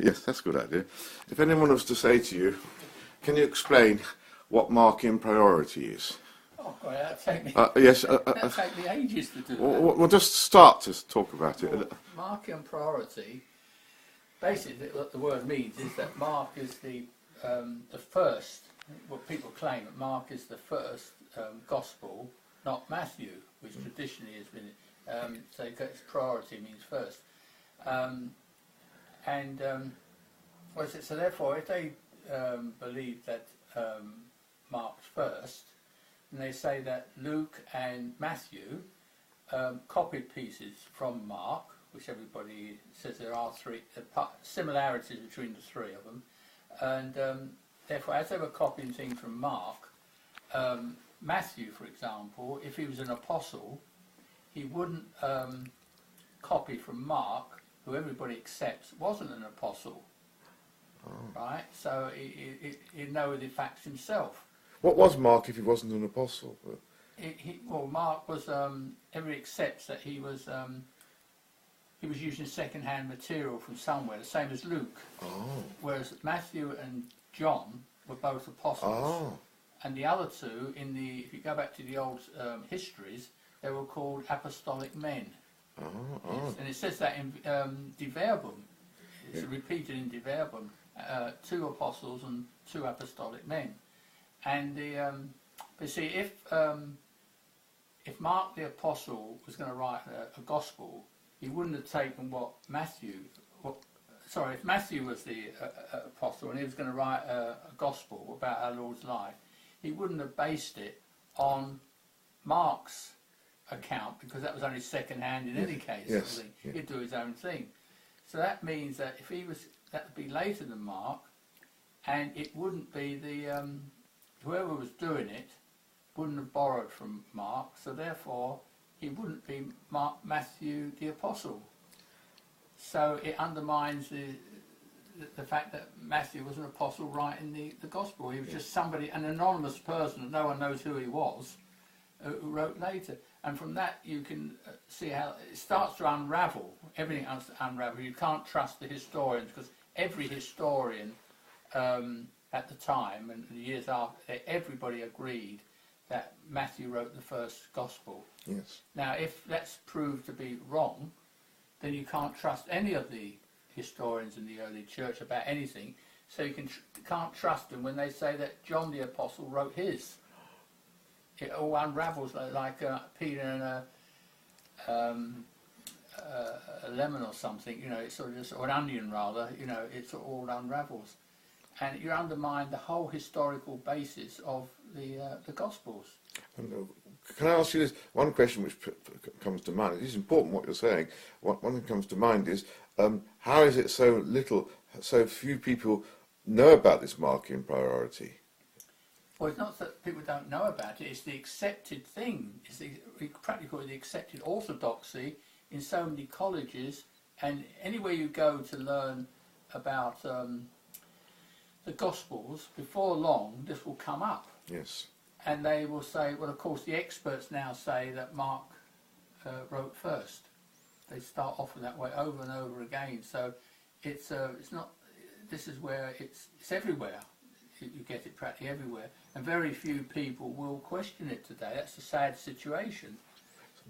Yes, that's a good idea. If anyone was to say to you, can you explain what Markian priority is? Oh, God, that'd take me, Yes. that'd take me ages to do that. We'll just start to talk about it. Well, Markian priority, basically what the word means is that Mark is the first, what people claim, that Mark is the first gospel, not Matthew, which traditionally has been, so its priority means first. So therefore, if they believe that Mark's first, and they say that Luke and Matthew copied pieces from Mark, which everybody says there are three similarities between the three of them, and therefore, as they were copying things from Mark, Matthew, for example, if he was an apostle, he wouldn't copy from Mark, who everybody accepts wasn't an apostle. Right? So he know the facts himself. What was Mark if he wasn't an apostle? Well, Mark was. Everybody accepts that he was using second-hand material from somewhere, the same as Luke. Whereas Matthew and John were both apostles, and the other two, if you go back to the old histories, they were called apostolic men. And it says that in De Verbum. It's repeated in De Verbum. 2 apostles and 2 apostolic men, and but see, if Mark the apostle was going to write a gospel, he wouldn't have taken what Matthew. If Matthew was the apostle and he was going to write a gospel about our Lord's life, he wouldn't have based it on Mark's account, because that was only second hand in any case. Yes. He'd do his own thing. So that means that if he was, that would be later than Mark, and it wouldn't be the whoever was doing it wouldn't have borrowed from Mark, so therefore he wouldn't be Matthew the apostle. So it undermines the fact that Matthew was an apostle writing the gospel. He was just somebody, an anonymous person that no one knows who he was, who wrote later. And from that you can see how it starts to unravel. Everything unravels. You can't trust the historians, because every historian at the time and the years after, everybody agreed that Matthew wrote the first gospel. Yes. Now, if that's proved to be wrong, then you can't trust any of the historians in the early church about anything. So you can't trust them when they say that John the Apostle wrote his. It all unravels like Peter and a lemon or something, you know, it's sort of just, or an onion rather, you know, it all unravels. And you undermine the whole historical basis of the Gospels. Can I ask you this? One question which comes to mind, it is important what you're saying, one that comes to mind is, how is it so few people know about this Markian priority? Well, it's not that people don't know about it, it's the accepted thing. It's we practically call it the accepted orthodoxy in so many colleges, and anywhere you go to learn about the Gospels, before long this will come up. Yes. And they will say, well, of course, the experts now say that Mark wrote first. They start off in that way over and over again. So it's not. This is where it's everywhere. You get it practically everywhere, and very few people will question it today. That's a sad situation,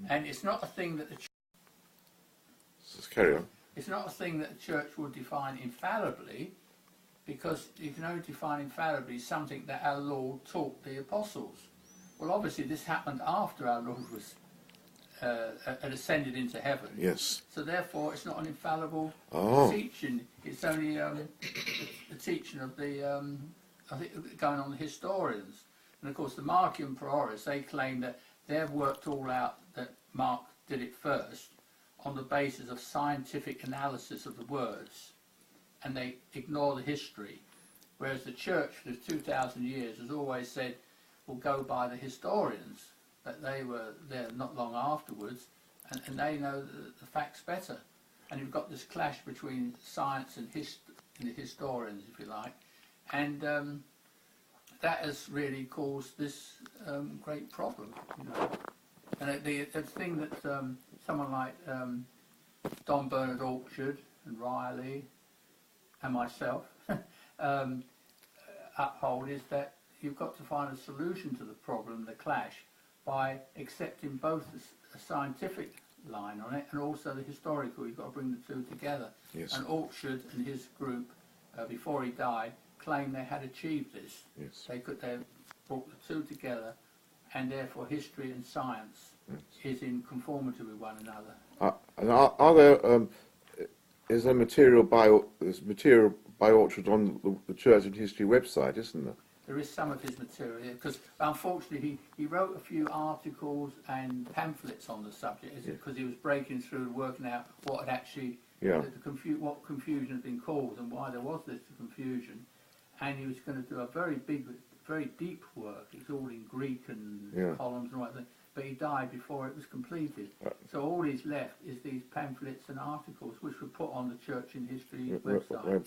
and it's not a thing that the church. Let's carry on. It's not a thing that the church will define infallibly, because you can only define infallibly something that our Lord taught the apostles. Well, obviously this happened after our Lord was had ascended into heaven. Yes. So therefore it's not an infallible teaching. It's only the teaching of the, I think, going on the historians. And of course the Markian priorities, they claim that they've worked all out that Mark did it first on the basis of scientific analysis of the words, and they ignore the history, whereas the church for 2,000 years has always said, we'll go by the historians, that they were there not long afterwards, and they know the facts better. And you've got this clash between science and the historians, if you like, and that has really caused this great problem, you know. And the thing that someone like Don Bernard Orchard and Riley and myself uphold is that you've got to find a solution to the problem, the clash, by accepting both the scientific line on it and also the historical. You've got to bring the two together. Yes. And Orchard and his group, before he died, claimed they had achieved this. Yes. They brought the two together, and therefore history and science is in conformity with one another. And are there is there material by Orchard on the Church and History website, isn't there? There is some of his material here, because unfortunately he wrote a few articles and pamphlets on the subject, because he was breaking through, working out what had actually, what confusion had been caused and why there was this confusion. And he was going to do a very big, very deep work. It's all in Greek and columns and all that thing. But he died before it was completed. So all he's left is these pamphlets and articles, which were put on the Church and History website.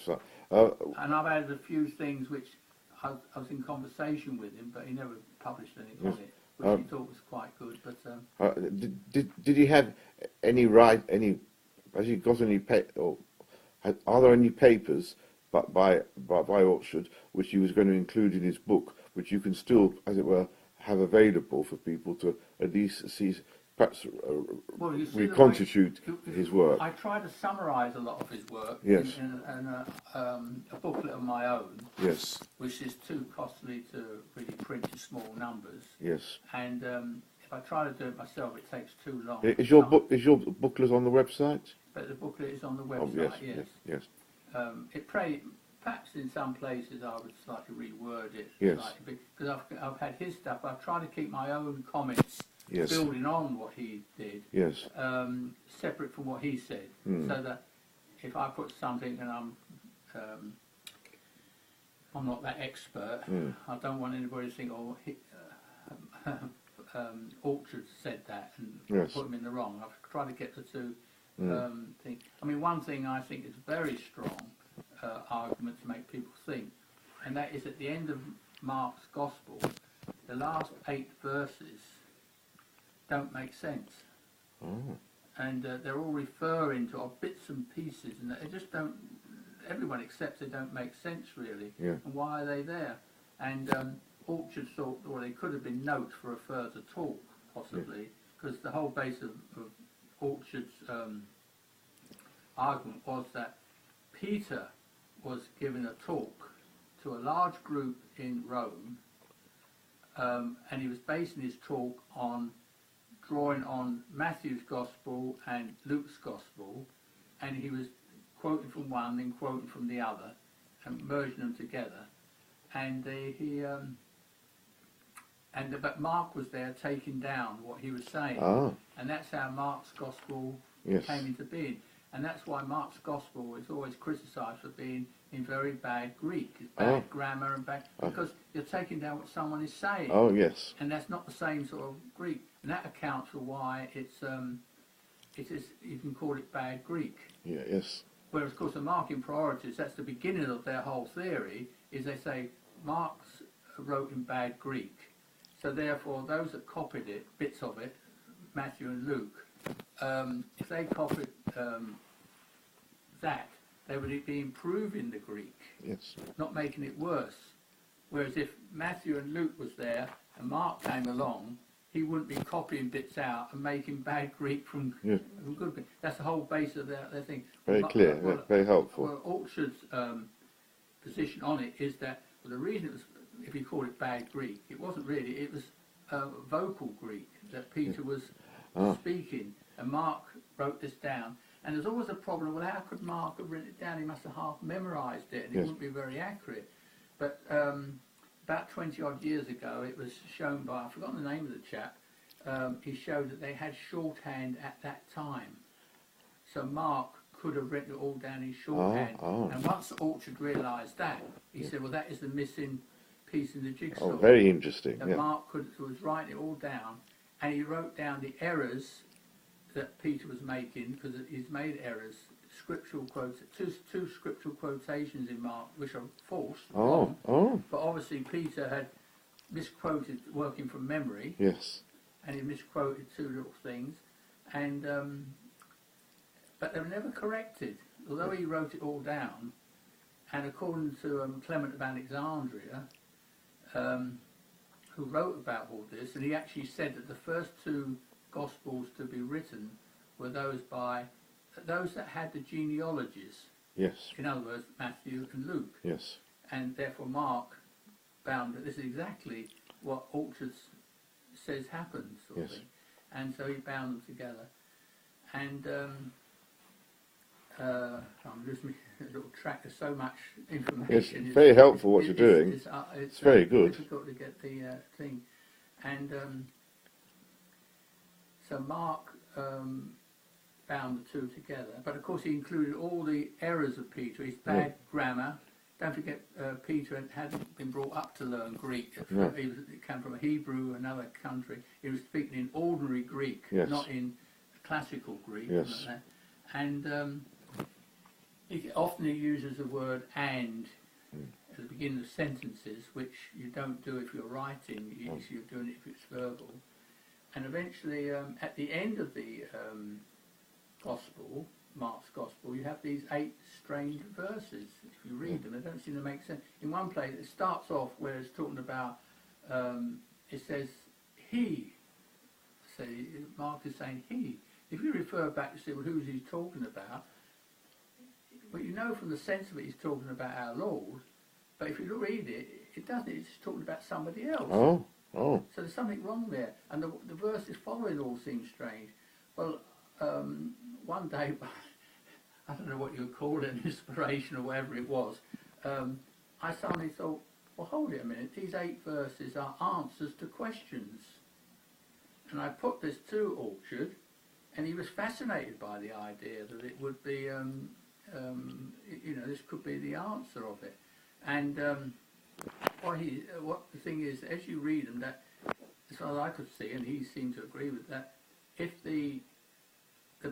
And I've added a few things which I was in conversation with him, but he never published anything on it, which he thought was quite good. But did he have any has he got any are there any papers by Orchard which he was going to include in his book, which you can still, as it were, have available for people to at least see, perhaps reconstitute his work? I try to summarise a lot of his work yes. in a booklet of my own, yes, which is too costly to really print in small numbers. Yes. And if I try to do it myself, it takes too long. Is your booklet on the website? But the booklet is on the website. Yes. Perhaps in some places I would slightly reword it, yes, because I've had his stuff. I've tried to keep my own comments, yes, building on what he did, yes, separate from what he said, so that if I put something and I'm not that expert, I don't want anybody to think, oh, Orchard said that and put him in the wrong. I've tried to get the two things. I mean, one thing I think is very strong argument to make people think, and that is at the end of Mark's Gospel, the last 8 verses don't make sense. And they're all referring to bits and pieces, and they just don't, everyone accepts they don't make sense really, and why are they there? And Orchard thought, well, they could have been notes for a further talk, possibly, because the whole base of Orchard's argument was that Peter was giving a talk to a large group in Rome, and he was basing his talk on drawing on Matthew's Gospel and Luke's Gospel, and he was quoting from one, then quoting from the other, and merging them together. And but Mark was there taking down what he was saying, and that's how Mark's Gospel came into being. And that's why Mark's Gospel is always criticised for being in very bad Greek, it's bad grammar and bad, because you're taking down what someone is saying. Oh yes. And that's not the same sort of Greek, and that accounts for why it is, you can call it bad Greek. Yeah. Yes. Whereas, of course, the Markan priorities, that's the beginning of their whole theory, is they say Marx wrote in bad Greek, so therefore those that copied it, bits of it, Matthew and Luke, if they copied that, they would be improving the Greek, not making it worse. Whereas if Matthew and Luke was there and Mark came along, he wouldn't be copying bits out and making bad Greek from good Greek. That's the whole base of their thing. Very clear, very helpful. Well, Orchard's position on it is that the reason it was, if you call it bad Greek, it wasn't really, it was vocal Greek that Peter was speaking, and Mark wrote this down. And there's always a problem, well, how could Mark have written it down? He must have half memorised it, and it wouldn't be very accurate. But about 20 odd years ago, it was shown by, I've forgotten the name of the chap, he showed that they had shorthand at that time. So Mark could have written it all down in shorthand. And once Orchard realised that, he said, well, that is the missing piece in the jigsaw. Oh, very interesting. That Mark was writing it all down, and he wrote down the errors that Peter was making, because he's made errors, scriptural quotes, two scriptural quotations in Mark, which are false. But obviously Peter had misquoted, working from memory. Yes. And he misquoted 2 little things, and but they were never corrected. Although he wrote it all down, And according to Clement of Alexandria, who wrote about all this, and he actually said that the first two Gospels to be written were those that had the genealogies. Yes. In other words, Matthew and Luke. Yes. And therefore Mark found that this is exactly what Orchard says happens, sort of thing. And so he bound them together. And I'm losing a little track. There's so much information. It's very helpful what you're doing. It's very good. Difficult to get the thing. And so Mark bound the two together. But of course he included all the errors of Peter, his bad grammar. Don't forget, Peter hadn't been brought up to learn Greek. No. He came from a Hebrew, another country. He was speaking in ordinary Greek, not in classical Greek. Yes. Like that. And often he uses the word "and" at the beginning of sentences, which you don't do if you're writing. You're doing it if it's verbal. And eventually, at the end of the Gospel, Mark's Gospel, you have these 8 strange verses. If you read them, they don't seem to make sense. In one place, it starts off where it's talking about, it says, he. So Mark is saying he. If you refer back to see, well, who's he talking about? But you know from the sense of it, he's talking about our Lord. But if you read it, it doesn't. It's talking about somebody else. Oh, oh. So there's something wrong there. And the verses following all seem strange. Well, one day, I don't know what you would call it, an inspiration or whatever it was, I suddenly thought, well, hold it a minute, these 8 verses are answers to questions. And I put this to Orchard, and he was fascinated by the idea that it would be, you know, this could be the answer of it. And what the thing is, as you read them, that, as far as I could see, and he seemed to agree with that, if the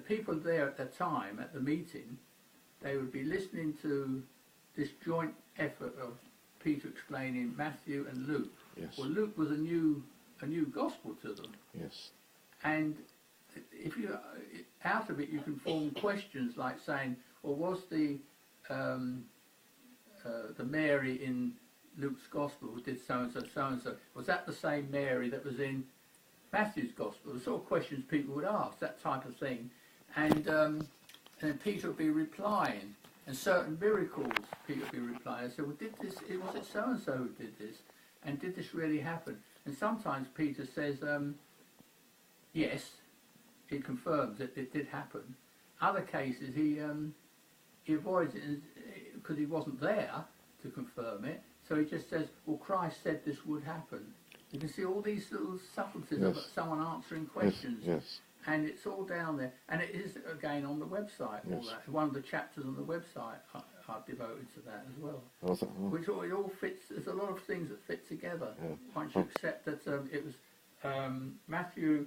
people there at the time, at the meeting, they would be listening to this joint effort of Peter explaining Matthew and Luke. Yes. Well, Luke was a new gospel to them. Yes. And if you, out of it, you can form questions like saying, well, was the Mary in Luke's gospel who did so and so, was that the same Mary that was in Matthew's gospel? The sort of questions people would ask, that type of thing. And then Peter would be replying, and certain miracles Peter would be replying. So, well, was it so and so who did this? And did this really happen? And sometimes Peter says, yes, he confirms that it did happen. Other cases he avoids it because he wasn't there to confirm it. So he just says, well, Christ said this would happen. You can see all these little subtleties of someone answering questions. Yes. And it's all down there. And it is, again, on the website. All that. One of the chapters on the website are devoted to that as well. Which it all fits, there's a lot of things that fit together. Once you accept that it was Matthew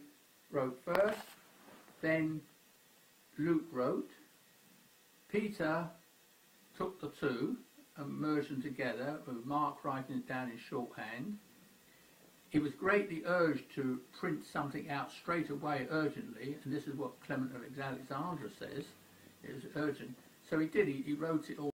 wrote first, then Luke wrote, Peter took the two and merged them together, with Mark writing it down in shorthand. He was greatly urged to print something out straight away urgently, and this is what Clement of Alexandria says, it was urgent. So he did, he wrote it all